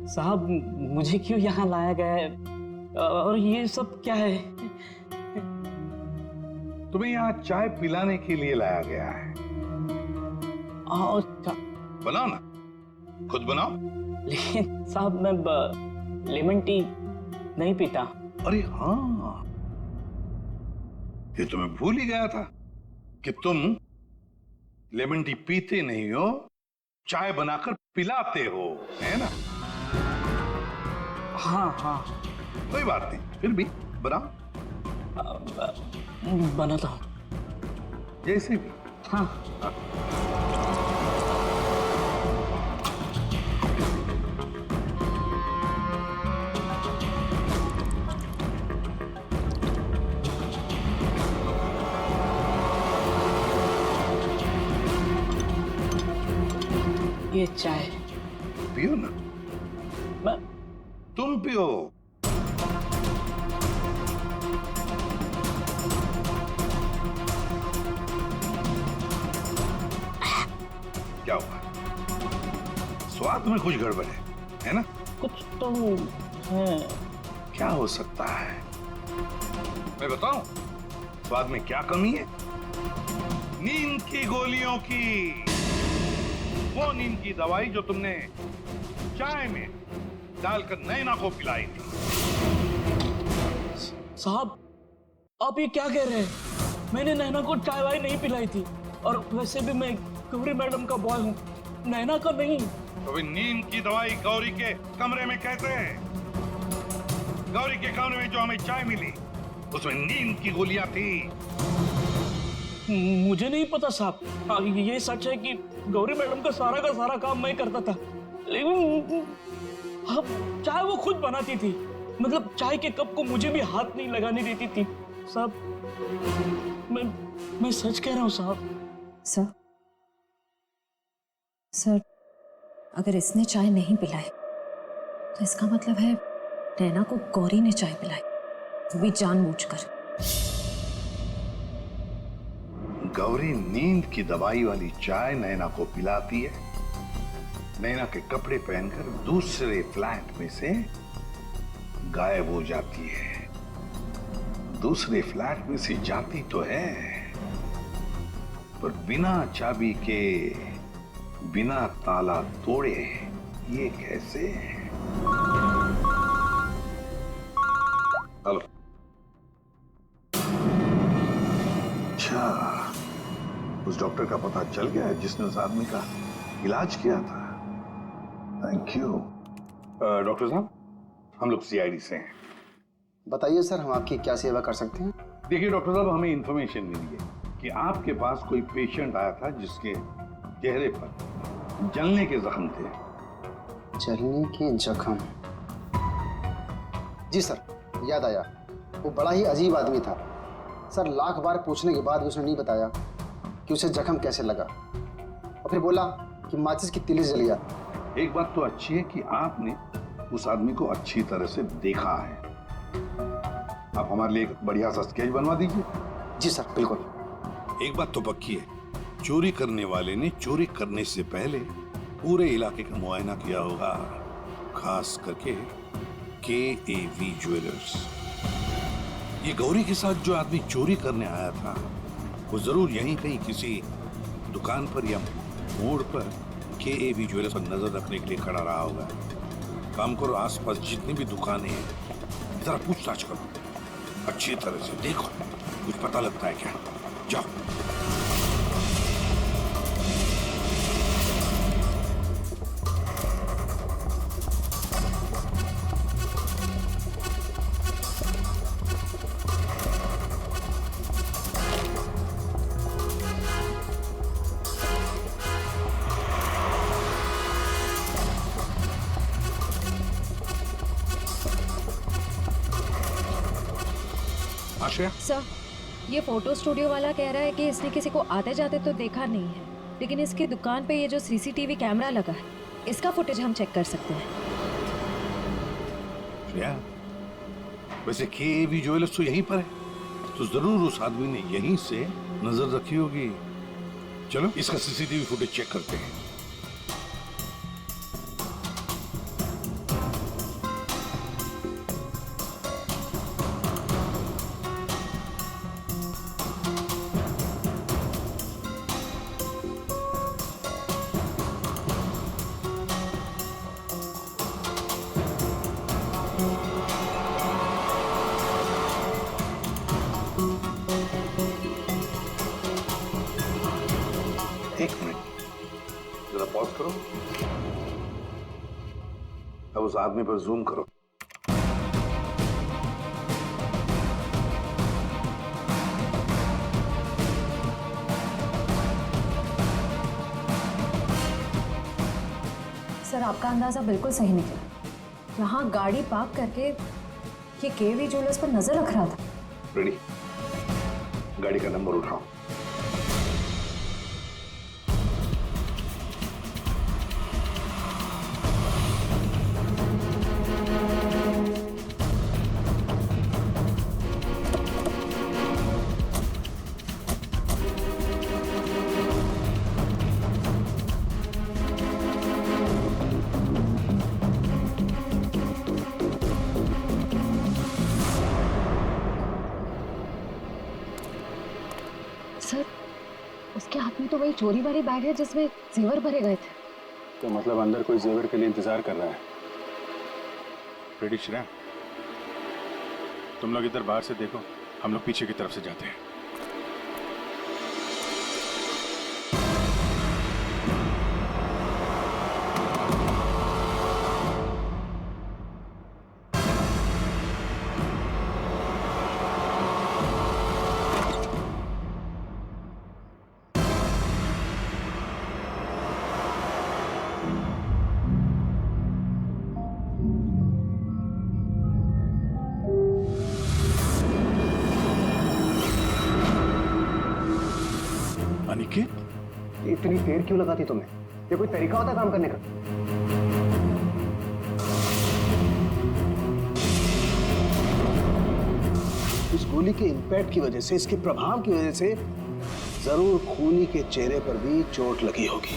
साहब मुझे क्यों यहाँ लाया गया है और ये सब क्या है? तुम्हें यहाँ चाय पिलाने के लिए लाया गया है। और बनाओ ना, खुद बनाओ। लेकिन साहब मैं लेमन टी नहीं पीता। अरे हाँ, ये तो मैं भूल ही गया था कि तुम लेमन टी पीते नहीं हो, चाय बनाकर पिलाते हो, है ना? हाँ हाँ कोई बात नहीं, फिर भी बनाओ। बनाता हूँ। जैसे भी। हाँ। ये चाय पियो ना। तुम पियो। क्या हुआ? स्वाद में कुछ गड़बड़ है ना? कुछ तो है। क्या हो सकता है? मैं बताऊं स्वाद में क्या कमी है? नींद की गोलियों की, वो नींद की दवाई जो तुमने चाय में डालकर नैना को पिलाई थी। साहब आप ये क्या कह रहे हैं? मैंने नैना को चाय वाय नहीं पिलाई थी, और वैसे भी मैं गौरी मैडम का बॉय हूँ, नैना का नहीं। तो भी नींद की दवाई गौरी के कमरे में कैसे है? गौरी के कमरे में जो हमें चाय मिली उसमें नींद की गोलियां थी। मुझे नहीं पता साहब। हाँ, ये सच है कि गौरी मैडम का सारा काम मैं करता था, लेकिन हाँ, चाय वो खुद बनाती थी। मतलब चाय के कप को मुझे भी हाथ नहीं लगाने देती थी साहब। मैं सच कह रहा हूँ साहब। सर, अगर इसने चाय नहीं पिलाई तो इसका मतलब है नैना को गौरी ने चाय पिलाई, वो भी जानबूझकर। गौरी नींद की दवाई वाली चाय नैना को पिलाती है, नैना के कपड़े पहनकर दूसरे फ्लैट में से गायब हो जाती है। दूसरे फ्लैट में से जाती तो है, पर बिना चाबी के, बिना ताला तोड़े। ये कैसे? हेलो। अच्छा, उस डॉक्टर का पता चल गया है जिसने उस आदमी का इलाज किया था। Thank you. डॉक्टर साहब, हम लोग सीआईडी से हैं। बताइए सर, हम आपकी क्या सेवा कर सकते हैं? देखिए डॉक्टर साहब, हमें इंफॉर्मेशन मिली है कि आपके पास कोई पेशेंट आया था जिसके चेहरे पर जलने के जख्म थे। जलने के जख्म? जी सर, याद आया। वो बड़ा ही अजीब आदमी था सर। लाख बार पूछने के बाद उसने नहीं बताया कि उसे जख्म कैसे लगा, और फिर बोला कि माचिस की तीली जल गया। एक बात तो अच्छी है कि आपने उस आदमी को अच्छी तरह से देखा है। आप हमारे लिए एक बढ़िया सा स्केच बनवा दीजिए। जी सर, बिल्कुल। एक बात तो पक्की है, चोरी करने वाले ने चोरी करने से पहले पूरे इलाके का मुआयना किया होगा, खास करके KAV ज्वेलर्स। ये गौरी के साथ जो आदमी चोरी करने आया था वो जरूर यहीं कहीं किसी दुकान पर या मोड़ पर KAV ज्वेलर्स पर नजर रखने के लिए खड़ा रहा होगा। काम करो, आसपास जितनी भी दुकानें हैं जरा पूछताछ करो, अच्छी तरह से देखो, कुछ पता लगता है क्या? जाओ। आश्रया, सर, ये फोटो स्टूडियो वाला कह रहा है कि इसने किसी को आते जाते तो देखा नहीं है, लेकिन इसकी दुकान पे ये जो CCTV कैमरा लगा है, इसका फुटेज हम चेक कर सकते हैं। श्रेया, वैसे KAV ज्वेलर्स तो यहीं पर है, तो जरूर उस आदमी ने यहीं से नजर रखी होगी। चलो इसका CCTV फुटेज चेक करते हैं। अब उस आदमी पर जूम करो। सर आपका अंदाज़ा बिल्कुल सही निकला। यहाँ गाड़ी पार्क करके ये केवी ज्वेलर्स पर नजर रख रहा था। रेडी, गाड़ी का नंबर उठाओ। सर उसके हाथ में तो वही चोरी वाली बैग है जिसमें जेवर भरे गए थे। तो मतलब अंदर कोई जेवर के लिए इंतजार कर रहा है। रेडी श्रेया, तुम लोग इधर बाहर से देखो, हम लोग पीछे की तरफ से जाते हैं। अनिकेत, इतनी देर क्यों लगाती तुम्हें? ये कोई तरीका होता है काम करने का? इस गोली के इंपैक्ट की वजह से, इसके प्रभाव की वजह से जरूर खूनी के चेहरे पर भी चोट लगी होगी।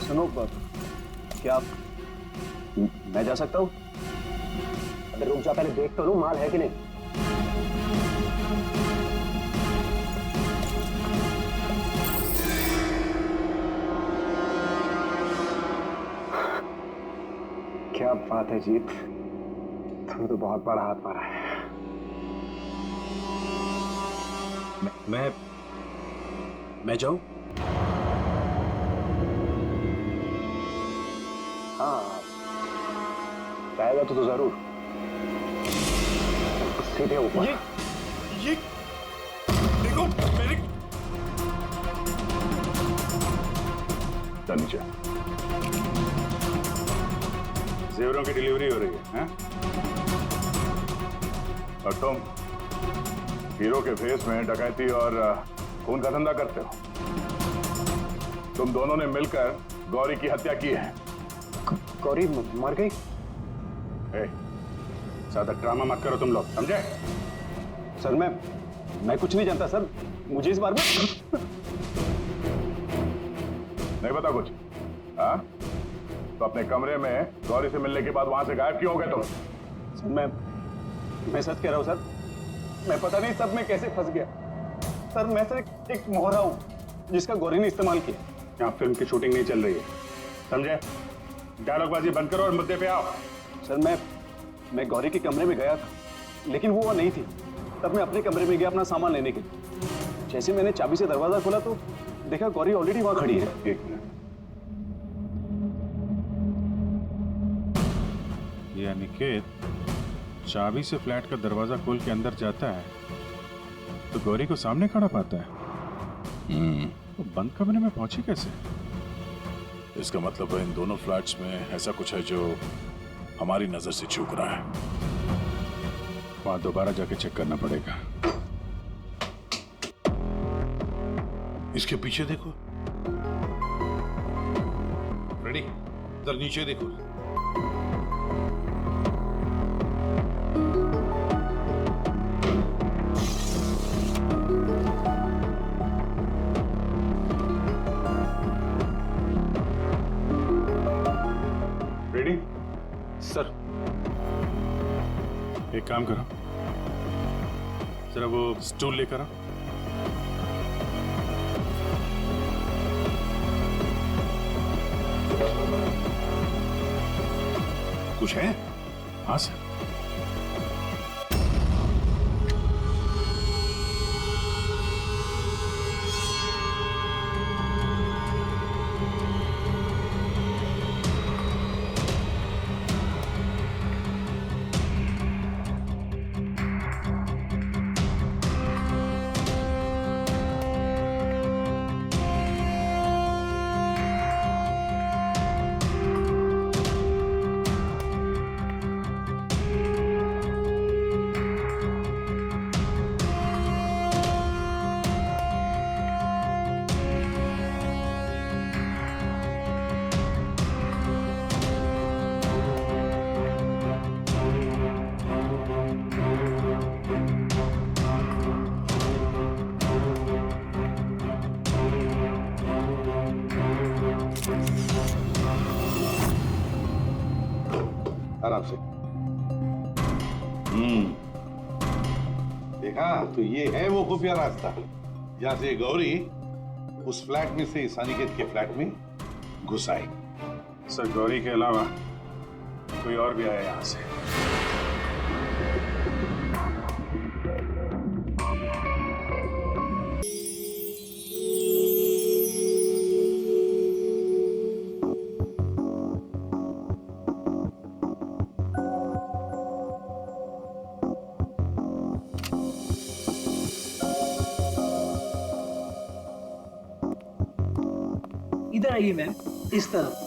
सुनो, क्या मैं जा सकता हूँ? अरे रुक जा, पहले देख तो लूं माल है कि नहीं। क्या बात है जीत, तुमने तो बहुत बड़ा हाथ मारा है। मैं जाऊं? हाँ, जाएगा तो जरूर। सीधे ऊपर। ये देखो मेरे नीचे जेवरों की डिलीवरी हो रही है, हैं? और तुम हीरो के फेस में डकैती और खून का धंधा करते हो। तुम दोनों ने मिलकर गौरी की हत्या की है। गौरी मर गई? ज्यादा ड्रामा मत करो तुम लोग, समझे? सर मैं कुछ नहीं जानता सर, मुझे इस बारे में नहीं पता कुछ? हाँ, तो अपने कमरे में गौरी से मिलने के बाद वहां से गायब क्यों हो गए तुम? सर मैं सच कह रहा हूं सर, मैं पता नहीं सब में कैसे फंस गया। सर मैं सर एक मोहरा हूं जिसका गौरी ने इस्तेमाल किया। यहाँ फिल्म की शूटिंग नहीं चल रही है, समझे? डायलॉगबाजी बंद करो और मुद्दे पे आओ। सर मैं गौरी के कमरे में गया था, लेकिन वो नहीं थी। तब मैं अपने कमरे में गया अपना सामान लेने के लिए। जैसे मैंने चाबी से दरवाजा खोला तो देखा गौरी ऑलरेडी वहां खड़ी है। एक मिनट, ये अनिकेत चाबी से फ्लैट का दरवाजा खोल के अंदर जाता है तो गौरी को सामने खड़ा पाता है। तो बंद कमरे में पहुंची कैसे? इसका मतलब है इन दोनों फ्लैट्स में ऐसा कुछ है जो हमारी नजर से चूक रहा है। वहां दोबारा जाके चेक करना पड़ेगा। इसके पीछे देखो, रेडी, इधर नीचे देखो। रेडी? सर एक काम करो, जरा वो स्टूल लेकर आओ। कुछ है? हाँ सर। आराम से। देखा, तो ये है वो खुफिया रास्ता जहां से गौरी उस फ्लैट में से इस अनिकेत के फ्लैट में घुस आई। सर, गौरी के अलावा कोई और भी आया यहाँ से? इधर आइए मैम, इस तरफ।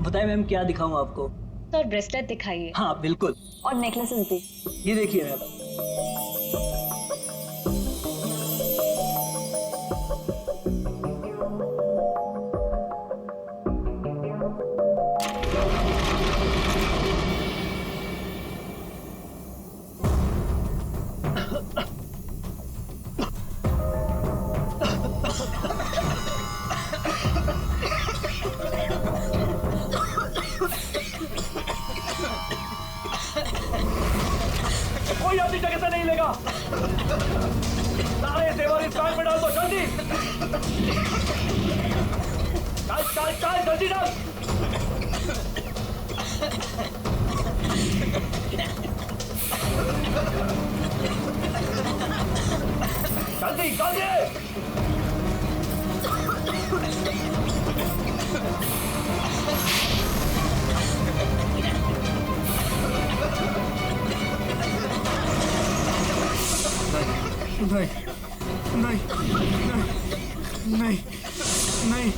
बताइए मैम, क्या दिखाऊं आपको? सर ब्रेसलेट दिखाइए। हाँ बिल्कुल, और नेकलेसेस भी। ये देखिए मैम। कोई अपनी जगह से नहीं लेगा। सारे जेवर इस बैग में डाल दो, जल्दी। डाल, जल्दी डाल। जल्दी। नहीं।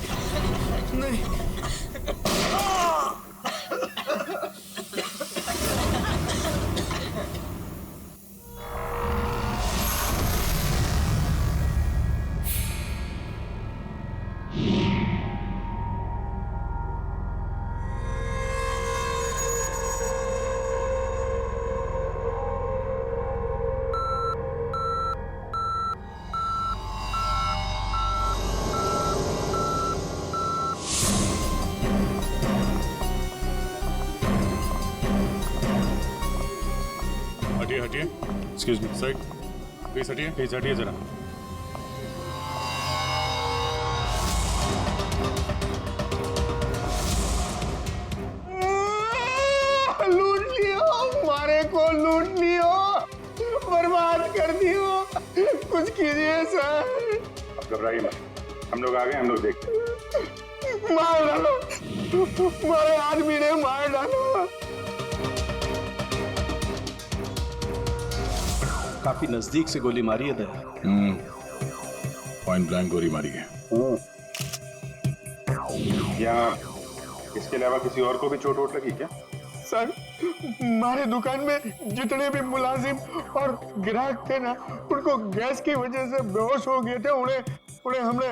हटिए। एक्सक्यूज मी सर, प्लीज हटिए जरा। लूट लियो, हमारे को लूट लियो, बर्बाद कर दियो। कुछ कीजिए सर। अब घबराइए मत, हम लोग आ गए, हम लोग देखते। मार डालो, हमारे आदमी ने मार डालो। काफी नजदीक से गोली मारी है दया। पॉइंट ब्लैंक गोली मारी है। क्या इसके अलावा किसी और को भी चोट वोट लगी क्या? सर, हमारे दुकान में जितने भी मुलाजिम और ग्राहक थे ना, उनको गैस की वजह से बेहोश हो गए थे। उन्हें हमने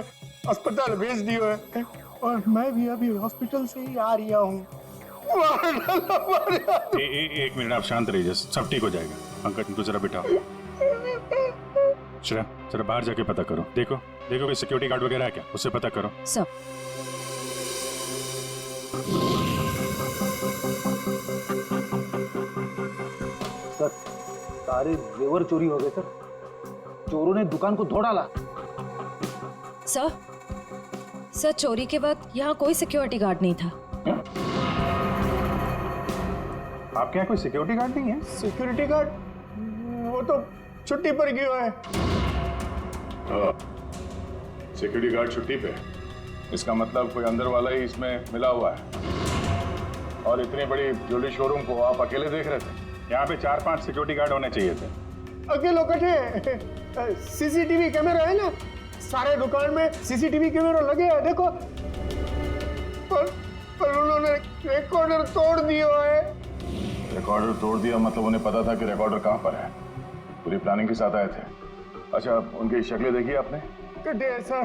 अस्पताल भेज दिया है और मैं भी अभी हॉस्पिटल से ही आ रहा हूँ। एक मिनट, आप शांत रहिए, सब ठीक हो जाएगा। पंकज, इनको जरा बिठाओ। जरा बाहर जाके पता करो। देखो कोई सिक्योरिटी गार्ड वगैरह है क्या, उससे पता करो। सब सर, सारे जेवर चोरी हो गए सर। चोरों ने दुकान को तोड़ डाला। सर चोरी के वक्त यहाँ कोई सिक्योरिटी गार्ड नहीं था। आपके यहाँ कोई सिक्योरिटी गार्ड नहीं है? सिक्योरिटी गार्ड वो तो छुट्टी पर गया है। सिक्योरिटी गार्ड छुट्टी पे? इसका मतलब कोई अंदर वाला ही इसमें मिला हुआ है। और इतनी बड़ी ज्वेलरी शोरूम को आप अकेले देख रहे थे? यहाँ पे 4-5 सिक्योरिटी गार्ड होने चाहिए थे। अकेले कटे, सीसीटीवी कैमरा है ना, सारे दुकान में सीसीटीवी कैमरा लगे हैं, देखो। पर उन्होंने रिकॉर्डर तोड़ दिया है। रिकॉर्डर तोड़ दिया मतलब उन्हें पता था कि रिकॉर्डर कहाँ पर है। पूरी प्लानिंग के साथ आए थे। अच्छा, उनकी शक्लें देखी आपने? कटे सर,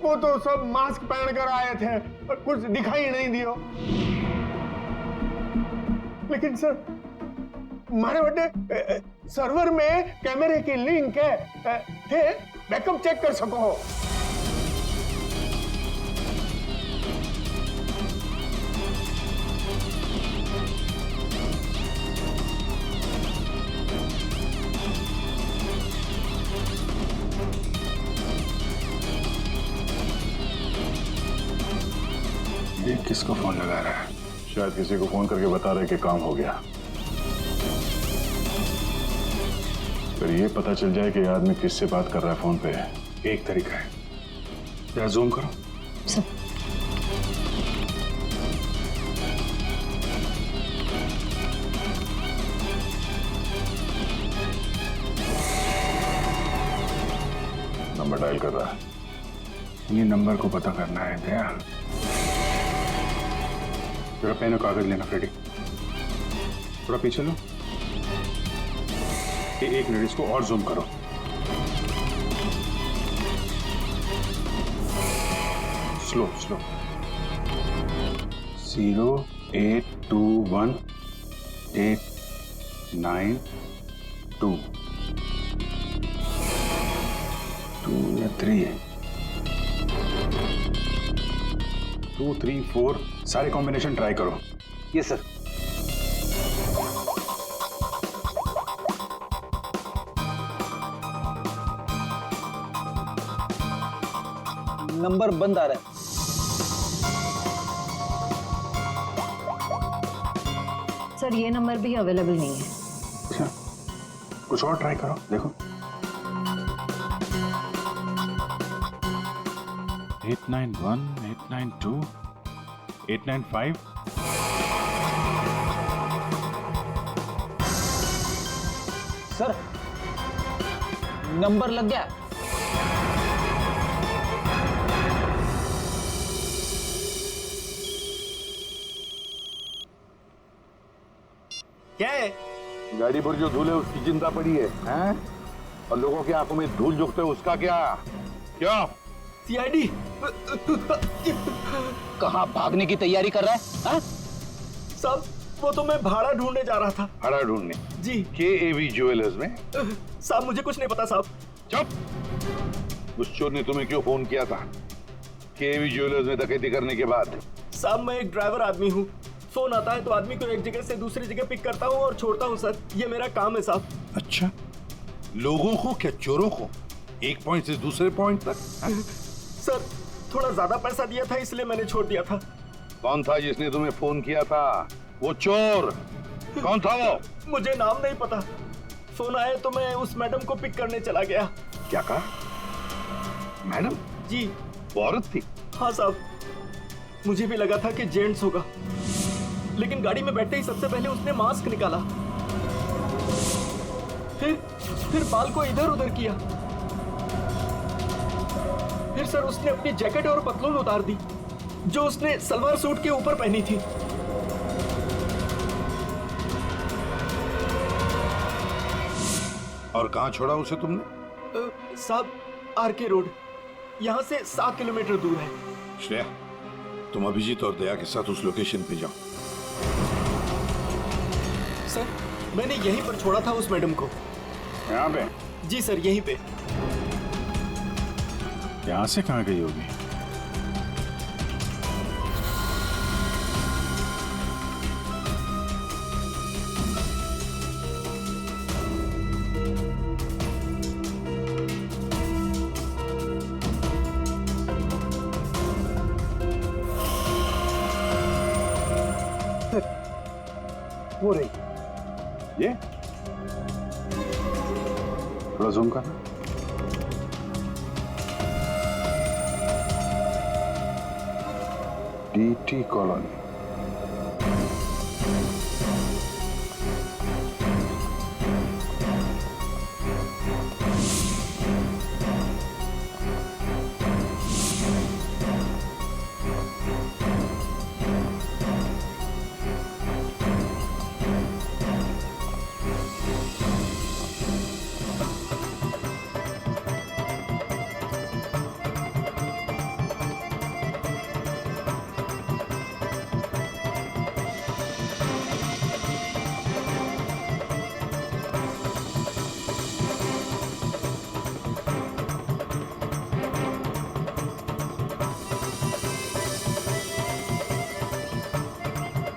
वो तो सब मास्क पहन कर आए थे और कुछ दिखाई नहीं दियो। लेकिन सर, हमारे बड़े सर्वर में कैमरे की लिंक है, बैकअप चेक कर सको। किसको फोन लगा रहा है? शायद किसी को फोन करके बता रहे कि काम हो गया। फिर ये पता चल जाए कि ये आदमी किससे बात कर रहा है फोन पे। एक तरीका है, या जूम करो। सर नंबर डायल कर रहा है। इन्हीं नंबर को पता करना है दया। थोड़ा पेन और कागज लेना फ्रेडी। थोड़ा पीछे लो। एक मिनट, इसको और जूम करो। Slow slow. 0821892 2 या 3 2 3 4 सारे कॉम्बिनेशन ट्राई करो। Yes sir. नंबर बंद आ रहा है। सर ये नंबर भी अवेलेबल नहीं है। अच्छा, कुछ और ट्राई करो, देखो। 891 892 895 सर नंबर लग गया। क्या है? गाड़ी पर जो धूल है उसकी चिंता पड़ी है, हैं? और लोगों की आंखों में धूल झोंकते है उसका क्या? क्या? सीआईडी। कहाँ भागने की तैयारी कर रहा है? हाँ? साहब वो तो मैं भाड़ा ढूंढने जा रहा था। भाड़ा ढूंढने? जी KAV ज्वेलर्स में? साहब मुझे कुछ नहीं पता साहब। चुप! उस चोर ने तुम्हें क्यों फोन किया था KAV ज्वेलर्स में डकैती करने के बाद? साहब मैं एक ड्राइवर आदमी हूँ। फोन आता है तो आदमी को एक जगह से दूसरी जगह पिक करता हूँ और छोड़ता हूँ सर। ये मेरा काम है साहब। अच्छा, लोगों को क्या चोरों को एक पॉइंट से दूसरे पॉइंट तक? सर थोड़ा ज्यादा पैसा दिया था इसलिए मैंने छोड़ दिया था। कौन था जिसने तुम्हें फोन किया था? वो चोर कौन था वो? मुझे नाम नहीं पता। फोन आया तो मैं उस मैडम को पिक करने चला गया। क्या कहा? मैडम? जी वो औरत थी? हाँ साहब, मुझे भी लगा था कि जेंट्स होगा, लेकिन गाड़ी में बैठते ही सबसे पहले उसने मास्क निकाला, फिर बाल को इधर उधर किया, फिर सर उसने अपनी जैकेट और पतलून उतार दी जो उसने सलवार सूट के ऊपर पहनी थी। और कहाँ छोड़ा उसे तुमने? साहब RK रोड, यहाँ से 7 किलोमीटर दूर है। श्रेया, तुम अभिजीत और दया के साथ उस लोकेशन पे जाओ। सर मैंने यहीं पर छोड़ा था उस मैडम को। यहाँ पे? जी सर यहीं पे। यहाँ से कहाँ गई होगी? वो रही। ये थोड़ा जूम करना। DT colony.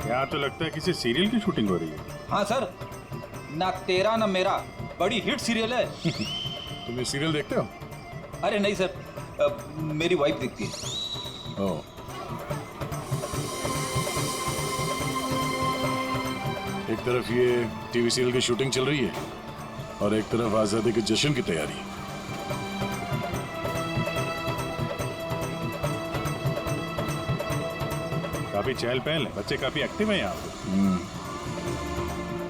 यहाँ तो लगता है किसी सीरियल की शूटिंग हो रही है। हाँ सर, ना तेरा ना मेरा बड़ी हिट सीरियल है। तुम ये सीरियल देखते हो? अरे नहीं सर, मेरी वाइफ देखती है। ओह। तरफ ये टीवी सीरियल की शूटिंग चल रही है और एक तरफ आजादी के जश्न की तैयारी। काफी चहल पहल है, बच्चे काफी एक्टिव हैं यहाँ पे।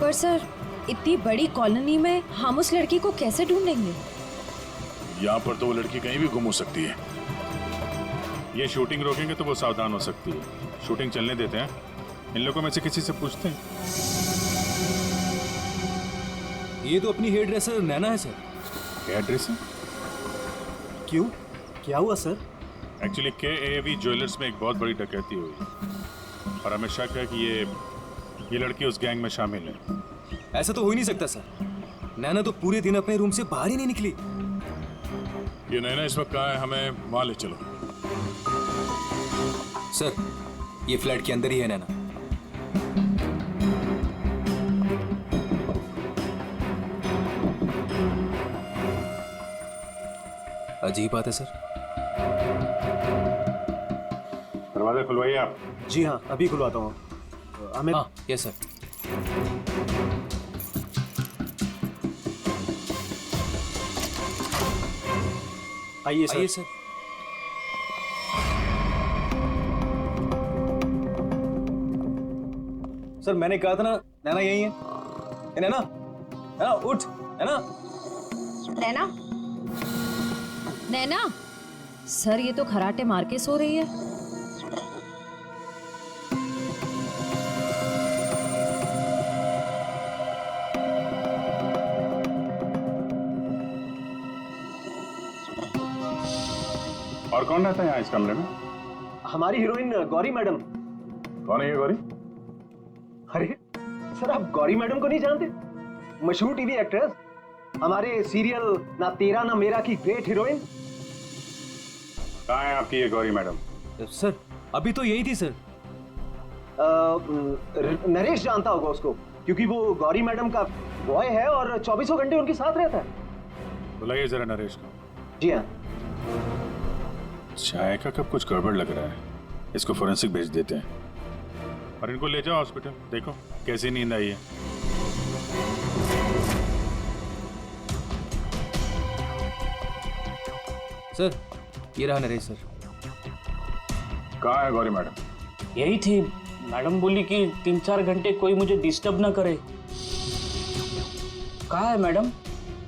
पर सर इतनी बड़ी कॉलोनी में हम उस लड़की को कैसे ढूंढेंगे? यहाँ पर तो वो लड़की कहीं भी गुम हो सकती है। ये शूटिंग रोकेंगे तो वो सावधान हो सकती है। शूटिंग चलने देते हैं, इन लोगों में से किसी से पूछते हैं। ये तो अपनी हेयर ड्रेसर नैना है सर। Hair dresser? क्यों, क्या हुआ सर? एक्चुअली KAV ज्वेलर्स में एक बहुत बड़ी डकैती हुई और हमें शक है कि ये लड़की उस गैंग में शामिल है। ऐसा तो हो ही नहीं सकता सर। नैना तो पूरे दिन अपने रूम से बाहर ही नहीं निकली। ये नैना इस वक्त कहाँ है? हमें वहां ले चलो। सर ये फ्लैट के अंदर ही है नैना। अजीब बात है सर। दरवाजा खुलवाइए आप। जी हाँ, अभी खुलवाता हूँ। हमें हाँ यस सर। आइए सर। आइए सर। सर मैंने कहा था ना नैना यही है। ए, नैना नैना उठ। नैना नैना, नैना सर ये तो खराटे मार के सो रही है। और कौन रहता है यहाँ इस कमरे में? हमारी हीरोइन गौरी मैडम। कौन है ये गौरी? अरे सर, आप गौरी मैडम को नहीं जानते? मशहूर टीवी एक्ट्रेस, हमारे सीरियल ना तेरा ना मेरा की ग्रेट हीरोइन। कहाँ है आपकी ये गौरी मैडम? सर अभी तो यही थी सर। नरेश जानता होगा उसको, क्योंकि वो गौरी मैडम का बॉय है और 24 घंटे उनके साथ रहता है। बुलाइए जरा नरेश को। जी हाँ। चाय का कब कुछ गड़बड़ लग रहा है, इसको फोरेंसिक भेज देते हैं और इनको ले जाओ हॉस्पिटल। देखो कैसी नींद आई है। सर ये रहा नरेश सर। कहाँ है गौरी मैडम? यही थी। मैडम बोली कि 3-4 घंटे कोई मुझे डिस्टर्ब ना करे। कहाँ है मैडम?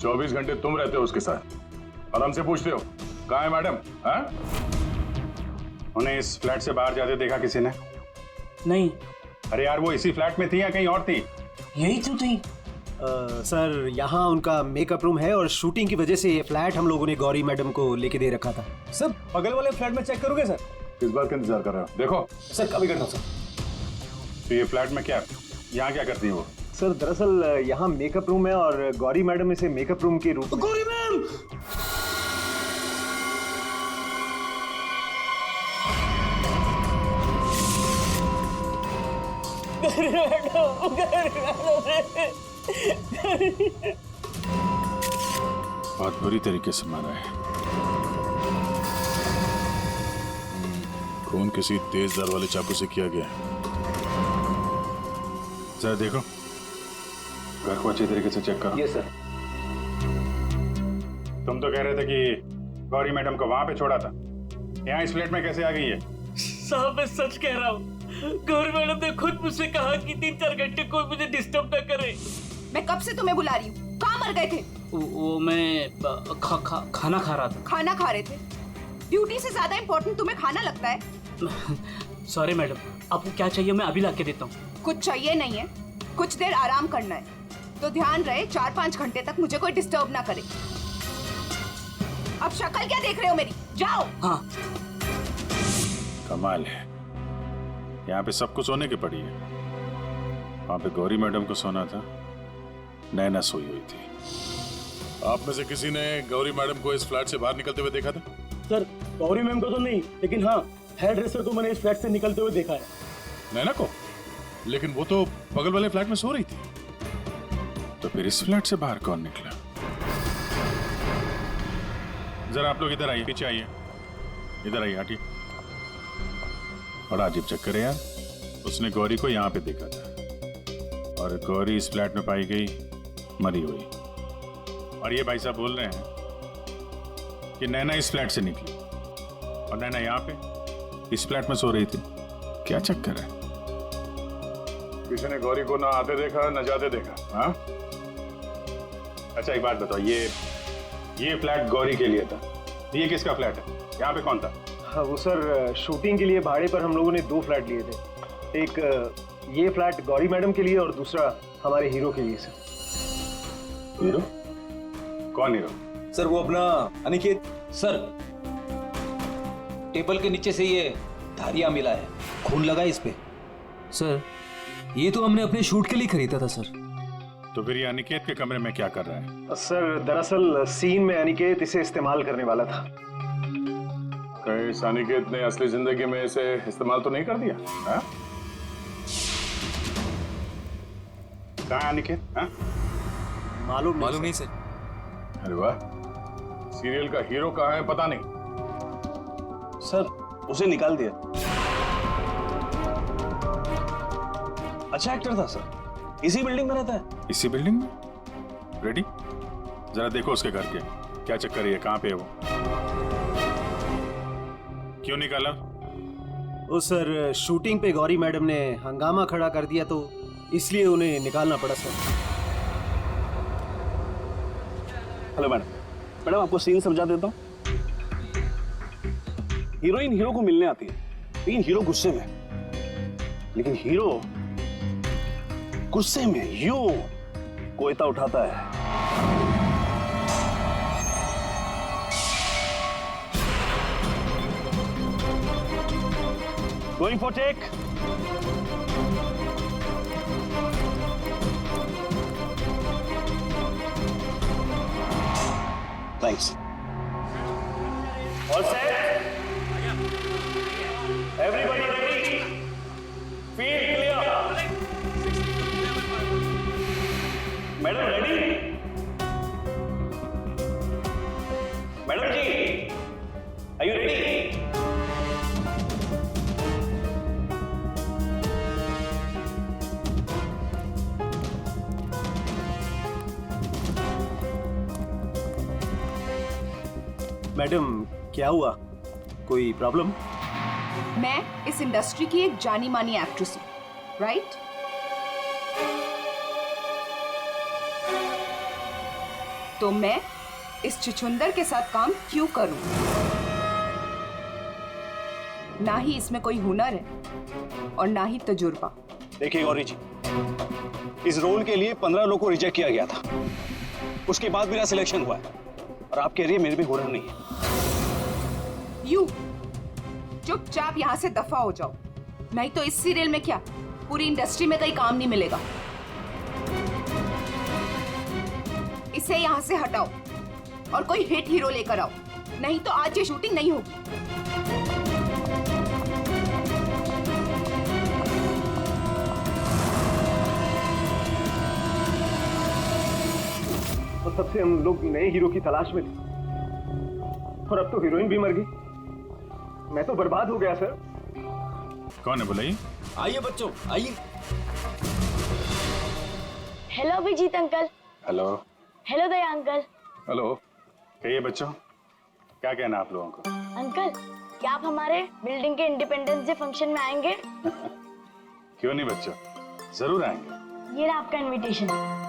24 घंटे तुम रहते हो उसके साथ और हमसे पूछते हो कहाँ है मैडम? हाँ? उन्हें इस फ्लैट से बाहर जाते देखा किसी ने? नहीं। अरे यार, वो इसी फ्लैट में थी या कहीं और थी? यही तो थी। सर यहाँ उनका मेकअप रूम है और शूटिंग की वजह से ये फ्लैट हम लोगों ने गौरी मैडम को लेके दे रखा था। सर बगल वाले फ्लैट में चेक करोगे सर? किस बात का इंतजार कर रहे हो? देखो सर कभी करना सर। तो ये फ्लैट में क्या, यहाँ क्या करती है वो? सर दरअसल यहाँ मेकअप रूम है और गौरी मैडम इसे मेकअप रूम के रूप में। गौरी मैम! बहुत बुरी तरीके से मारा है। खून किसी तेज धार वाले चाकू से किया गया है। जरा देखो, घर को अच्छी तरीके से चेक करो। ये सर। तुम तो कह रहे थे कि गौरी मैडम को वहां पे छोड़ा था, यहाँ इस फ्लैट में कैसे आ गई है? साहब मैं सच कह रहा हूँ। गौरी मैडम ने खुद मुझसे कहा कि 3-4 घंटे कोई मुझे डिस्टर्ब ना करे। मैं कब से तुम्हें बुला रही हूँ, कहाँ मर गए थे? वो मैं खाना खा रहा था। खाना खा रहे थे? ड्यूटी से ज्यादा इम्पोर्टेंट तुम्हें खाना लगता है? सॉरी मैडम, आपको क्या चाहिए मैं अभी लाके देता हूँ। कुछ चाहिए नहीं है, कुछ देर आराम करना है, तो ध्यान रहे 4-5 घंटे तक मुझे कोई डिस्टर्ब ना करे। अब शक्ल क्या देख रहे हो मेरी? जाओ। हाँ। कमाल है, यहाँ पे सबको सोने की पड़ी है। वहां पे गौरी मैडम को सोना था, नैना सोई हुई थी। आप में से किसी ने गौरी मैडम को इस फ्लैट से बाहर निकलते हुए देखा था? सर गौरी मैम को तो नहीं, लेकिन हाँ हेयर ड्रेसर को मैंने इस फ्लैट से निकलते हुए देखा है। नैना को? लेकिन वो तो बगल वाले फ्लैट में सो रही थी। तो फिर इस फ्लैट से बाहर कौन निकला? जरा आप लोग इधर आइए, पीछे आइए, इधर आइए, हटिए। बड़ा अजीब चक्कर है यार, उसने गौरी को यहाँ पे देखा था और गौरी इस फ्लैट में पाई गई मरी हुई। और ये भाई साहब बोल रहे हैं कि नैना इस फ्लैट से निकली और नैना यहाँ पे इस फ्लैट में सो रही थी। क्या चक्कर है? किसी ने गौरी को ना आते देखा ना जाते देखा? हाँ? अच्छा एक बात बताओ, ये फ्लैट गौरी के लिए था, ये किसका फ्लैट है? यहाँ पे कौन था? हाँ, वो सर शूटिंग के लिए भाड़े पर हम लोगों ने 2 फ्लैट लिए थे। एक ये फ्लैट गौरी मैडम के लिए और दूसरा हमारे हीरो के लिए सर। हीरो? कौन हीरो? सर वो अपना अनिकेत। सर टेबल के नीचे से ये धारियां मिला है, खून लगा है इस पे। सर ये तो हमने अपने शूट के लिए खरीदा था सर। तो फिर ये अनिकेत के कमरे में क्या कर रहा है? सर दरअसल सीन में अनिकेत इसे इस्तेमाल करने वाला था। कहीं इस अनिकेत ने असली जिंदगी में इसे इस्तेमाल तो नहीं कर दिया? हाँ? कहाँ है अनिकेत? हाँ? मालूम नहीं सर। अरे वाह, सीरियल का हीरो कहाँ है पता नहीं। सर उसे निकाल दिया। अच्छा एक्टर था सर, इसी बिल्डिंग में रहता है। इसी बिल्डिंग में? रेडी? जरा देखो उसके घर के क्या चक्कर है, कहाँ पे है वो? क्यों निकाला? वो सर शूटिंग पे गौरी मैडम ने हंगामा खड़ा कर दिया तो इसलिए उन्हें निकालना पड़ा सर। हेलो मैडम, आपको सीन समझा देता हूँ। हीरोइन हीरो को मिलने आती है, लेकिन हीरो गुस्से में, लेकिन हीरो गुस्से में यूं कोयता उठाता है। Going for take. Thanks. All set? Everybody ready? Field clear? Madam ready? Madam ji, are you ready? Madam क्या हुआ, कोई प्रॉब्लम? मैं इस इंडस्ट्री की एक जानी मानी एक्ट्रेस हूँ, राइट? तो मैं इस छुछुंदर के साथ काम क्यों करूं? ना ही इसमें कोई हुनर है और ना ही तजुर्बा। देखिए गौरी जी, इस रोल के लिए 15 लोगों को रिजेक्ट किया गया था, उसके बाद मेरा सिलेक्शन हुआ है और आप कह रही है मेरे भी हुनर नहीं है। यू चुपचाप यहाँ से दफा हो जाओ, नहीं तो इस सीरियल में क्या पूरी इंडस्ट्री में कहीं काम नहीं मिलेगा। इसे यहाँ से हटाओ और कोई हिट हीरो लेकर आओ, नहीं तो आज ये शूटिंग नहीं होगी। और तब से हम लोग नए हीरो की तलाश में थे और अब तो हीरोइन भी मर गई। मैं तो बर्बाद हो गया सर। कौन है बुलाइए? आइए बच्चों आइए। Hello Abhijeet uncle. Hello. Hello Daya uncle. Hello. कहिए बच्चों, क्या कहना है आप लोगों को? अंकल क्या आप हमारे बिल्डिंग के इंडिपेंडेंस डे फंक्शन में आएंगे? क्यों नहीं बच्चों, जरूर आएंगे। ये रहा आपका इनविटेशन।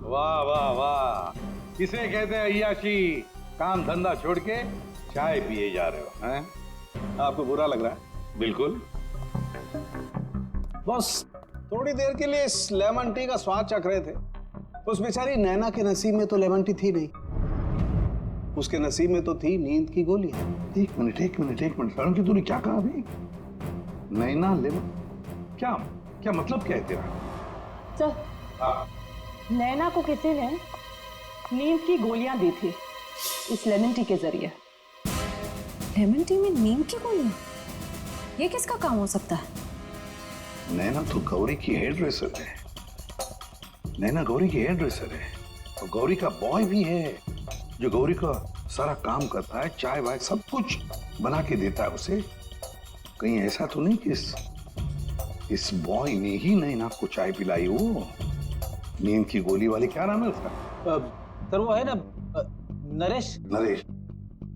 वाह वाह वाह, किसे कहते हैं अय्याशी? काम धंधा छोड़ के चाय पिए जा रहे हो हैं? आपको बुरा लग रहा है? बिल्कुल। बॉस थोड़ी देर के लिए इस लेमन टी का स्वाद चख रहे थे। उस बेचारी नैना के नसीब में तो लेमन टी थी नहीं, उसके नसीब में तो थी नींद की गोली। एक मिनट सारुण की तूने क्या कहा अभी? नैना लेमन, क्या मतलब क्या है तेरा? सर, नैना को किसी ने नींद की गोलियां दी थी इस लेमन टी के जरिए। लेमन टी में नीम की गोलियां? ये किसका काम हो सकता है? नैना तो गौरी की हेयर ड्रेसर है। नैना गौरी की हेयर ड्रेसर है और गौरी का बॉय भी है जो गौरी का सारा काम करता है, चाय वाय सब कुछ बना के देता है उसे। कहीं ऐसा तो नहीं कि इस बॉय ने ही नैना को चाय पिलाई हो? नींद की गोली वाली क्या नाम है उसका? सर वो है ना नरेश। नरेश,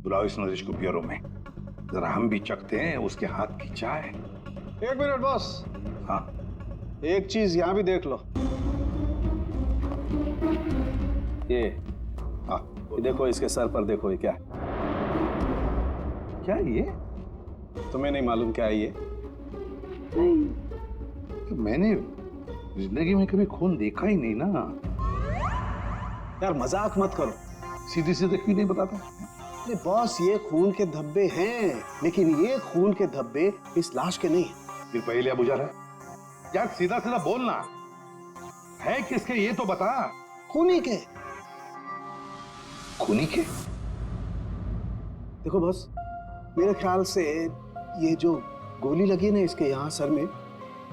बुलाओ इस नरेश को ब्यूरो में, जरा हम भी चखते हैं उसके हाथ की चाय। एक मिनट बॉस। हाँ, एक चीज यहाँ भी देख लो। ये हाँ, ये देखो, इसके सर पर देखो, ये क्या है? क्या ये? तुम्हें नहीं मालूम क्या है ये? तो मैंने जिंदगी में कभी खून देखा ही नहीं ना। यार मजाक मत करो। सीधी सीधे क्यों नहीं बताता? अरे बॉस, ये खून के धब्बे हैं, लेकिन ये खून के धब्बे इस लाश के नहीं हैं। फिर पहले बुझा रहा है यार, सीधा सीधा बोलना है किसके ये तो बता। खूनी के। खूनी के? देखो बॉस, मेरे ख्याल से ये जो गोली लगी ना इसके यहाँ सर में,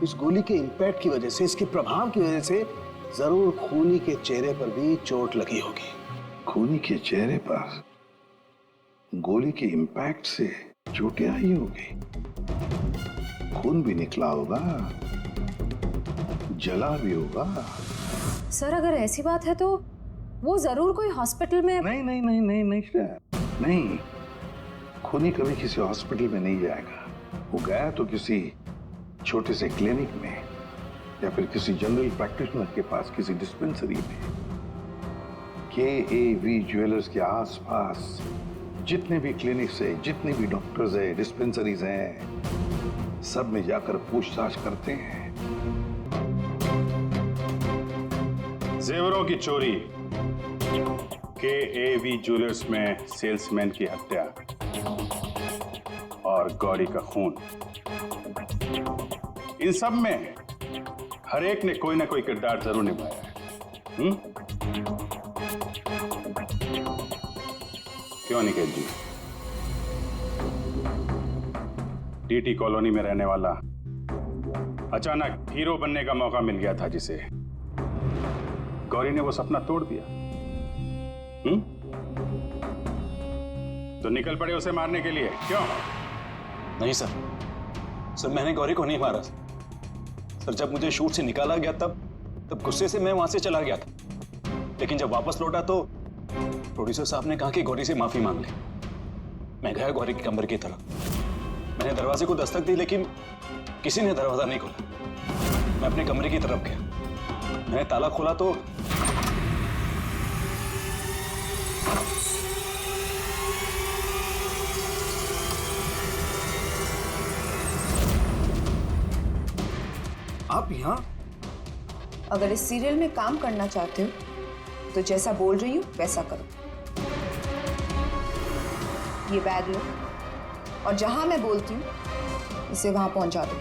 इस गोली के इंपैक्ट की वजह से, इसके प्रभाव की वजह से जरूर खूनी के चेहरे पर भी चोट लगी होगी। खूनी के चेहरे पर गोली के इंपैक्ट से चोटें आई होगी, खून भी निकला होगा, जला भी होगा। सर अगर ऐसी बात है तो वो जरूर कोई हॉस्पिटल में। नहीं, खूनी कभी किसी हॉस्पिटल में नहीं जाएगा। वो गया तो किसी छोटे से क्लिनिक में या फिर किसी जनरल प्रैक्टिशनर के पास, किसी डिस्पेंसरी में। KAV ज्वेलर्स के आसपास जितने भी क्लिनिक्स है, जितने भी डॉक्टर्स है, डिस्पेंसरीज हैं, सब में जाकर पूछताछ करते हैं। जेवरों की चोरी, KAV ज्वेलर्स में सेल्समैन की हत्या और गौरी का खून, इन सब में हर एक ने कोई ना कोई किरदार जरूर निभाया है। क्यों निकेत जी? DT कॉलोनी में रहने वाला अचानक हीरो बनने का मौका मिल गया था जिसे, गौरी ने वो सपना तोड़ दिया। तो निकल पड़े उसे मारने के लिए, क्यों? नहीं सर, मैंने गौरी को नहीं मारा सर। जब मुझे शूट से निकाला गया तब गुस्से से मैं वहां से चला गया था, लेकिन जब वापस लौटा तो प्रोड्यूसर साहब ने कहा कि गौरी से माफी मांग ले। मैं गया गौरी के कमरे की तरफ। मैंने दरवाजे को दस्तक दी, लेकिन किसी ने दरवाजा नहीं खोला। मैं अपने कमरे की तरफ गया, मैंने ताला खोला तो आप यहाँ? अगर इस सीरियल में काम करना चाहते हो तो जैसा बोल रही हूँ वैसा करो। ये बैग लो और जहां मैं बोलती हूँ इसे वहां पहुंचा दो।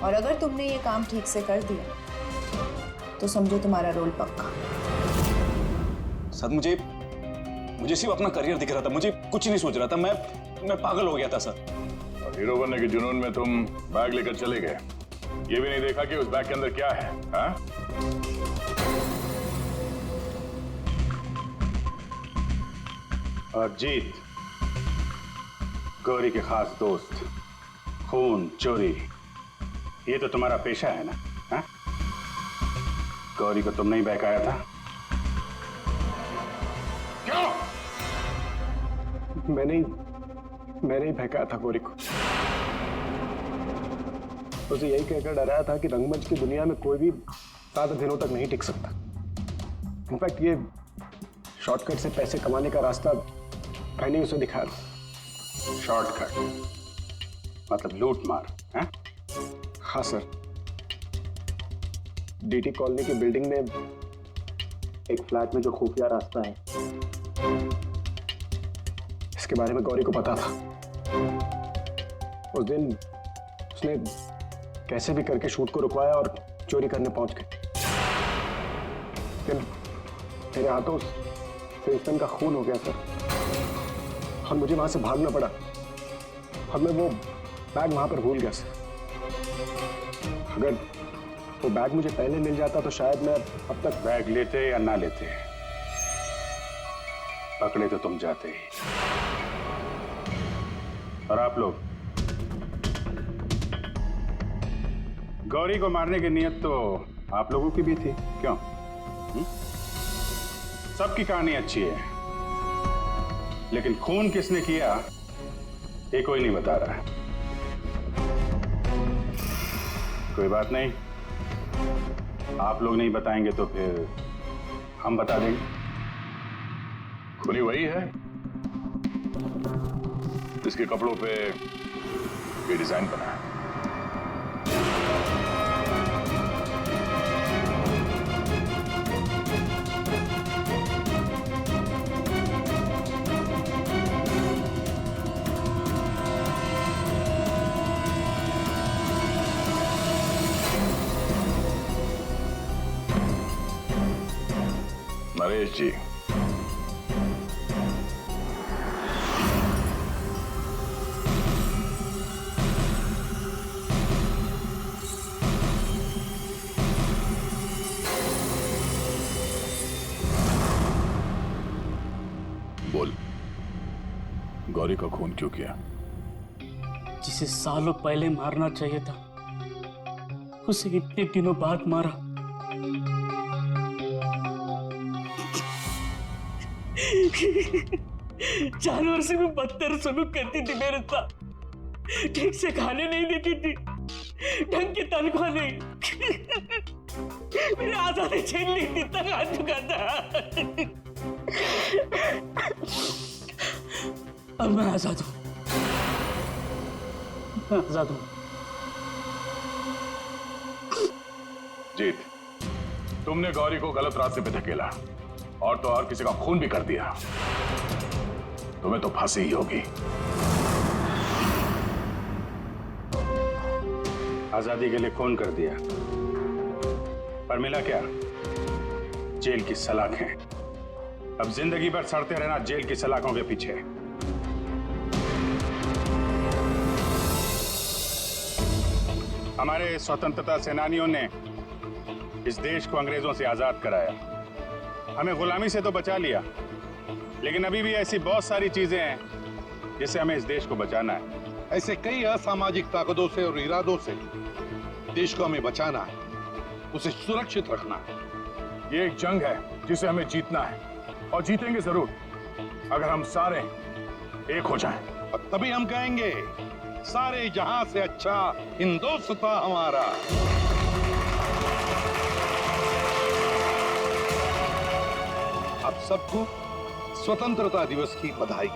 और अगर तुमने ये काम ठीक से कर दिया तो समझो तुम्हारा रोल पक्का। सर मुझे सिर्फ अपना करियर दिख रहा था, मुझे कुछ नहीं सोच रहा था। मैं पागल हो गया था सर। और हीरो बनने के जुनून में तुम बैग लेकर चले गए, ये भी नहीं देखा कि उस बैग के अंदर क्या है। हाँ? और जीत, गौरी के खास दोस्त, खून चोरी, ये तो तुम्हारा पेशा है ना? हाँ? गौरी को तुमने ही बहकाया था। क्यों? मैंने ही बहकाया था गौरी को। उसे यही कहकर डराया था कि रंगमंच की दुनिया में कोई भी ज्यादा दिनों तक नहीं टिक सकता। इनफैक्ट ये शॉर्टकट से पैसे कमाने का रास्ता मैंने उसे दिखाया था। शॉर्टकट? मतलब लूट मार, हैं? हाँ सर, डीटी कॉलोनी की बिल्डिंग में एक फ्लैट में जो खुफिया रास्ता है, इसके बारे में गौरी को पता था। उस दिन उसने कैसे भी करके शूट को रुकवाया और चोरी करने पहुंच गए। फिर मेरे हाथों से इंसान का खून हो गया सर, और मुझे वहां से भागना पड़ा, और मैं वो बैग वहां पर भूल गया सर। अगर वो बैग मुझे पहले मिल जाता तो शायद मैं अब तक बैग लेते या ना लेते, पकड़े तो तुम जाते ही। और आप लोग, गौरी को मारने की नीयत तो आप लोगों की भी थी, क्यों? सबकी कहानी अच्छी है, लेकिन खून किसने किया ये कोई नहीं बता रहा है। कोई बात नहीं, आप लोग नहीं बताएंगे तो फिर हम बता देंगे। खूनी वही है जिसके कपड़ों पे ये डिजाइन बना है। नरेश जी, बोल, गौरी का खून क्यों किया? जिसे सालों पहले मारना चाहिए था, उसे इतने दिनों बाद मारा। जानवर से भी बदतर सलूक करती थी मेरे साथ, ठीक से खाने नहीं देती थी, ढंग की तनख्वाह नहीं, मेरे आजादी छीन ली थी, तक आ चुका था। अब मैं आजाद हूं, मैं आजाद हूं। जीत, तुमने गौरी को गलत रास्ते पे धकेला और तो और किसी का खून भी कर दिया। तुम्हें तो फांसी ही होगी। आजादी के लिए खून कर दिया, पर मिला क्या? जेल की सलाखें। अब जिंदगी भर सड़ते रहना जेल की सलाखों के पीछे। हमारे स्वतंत्रता सेनानियों ने इस देश को अंग्रेजों से आजाद कराया, हमें गुलामी से तो बचा लिया, लेकिन अभी भी ऐसी बहुत सारी चीजें हैं जिससे हमें इस देश को बचाना है। ऐसे कई असामाजिक ताकतों से और इरादों से देश को हमें बचाना है, उसे सुरक्षित रखना है। ये एक जंग है जिसे हमें जीतना है, और जीतेंगे जरूर अगर हम सारे एक हो जाएं। और तभी हम कहेंगे सारे जहां से अच्छा हिंदुस्तान हमारा। आप सबको स्वतंत्रता दिवस की बधाई।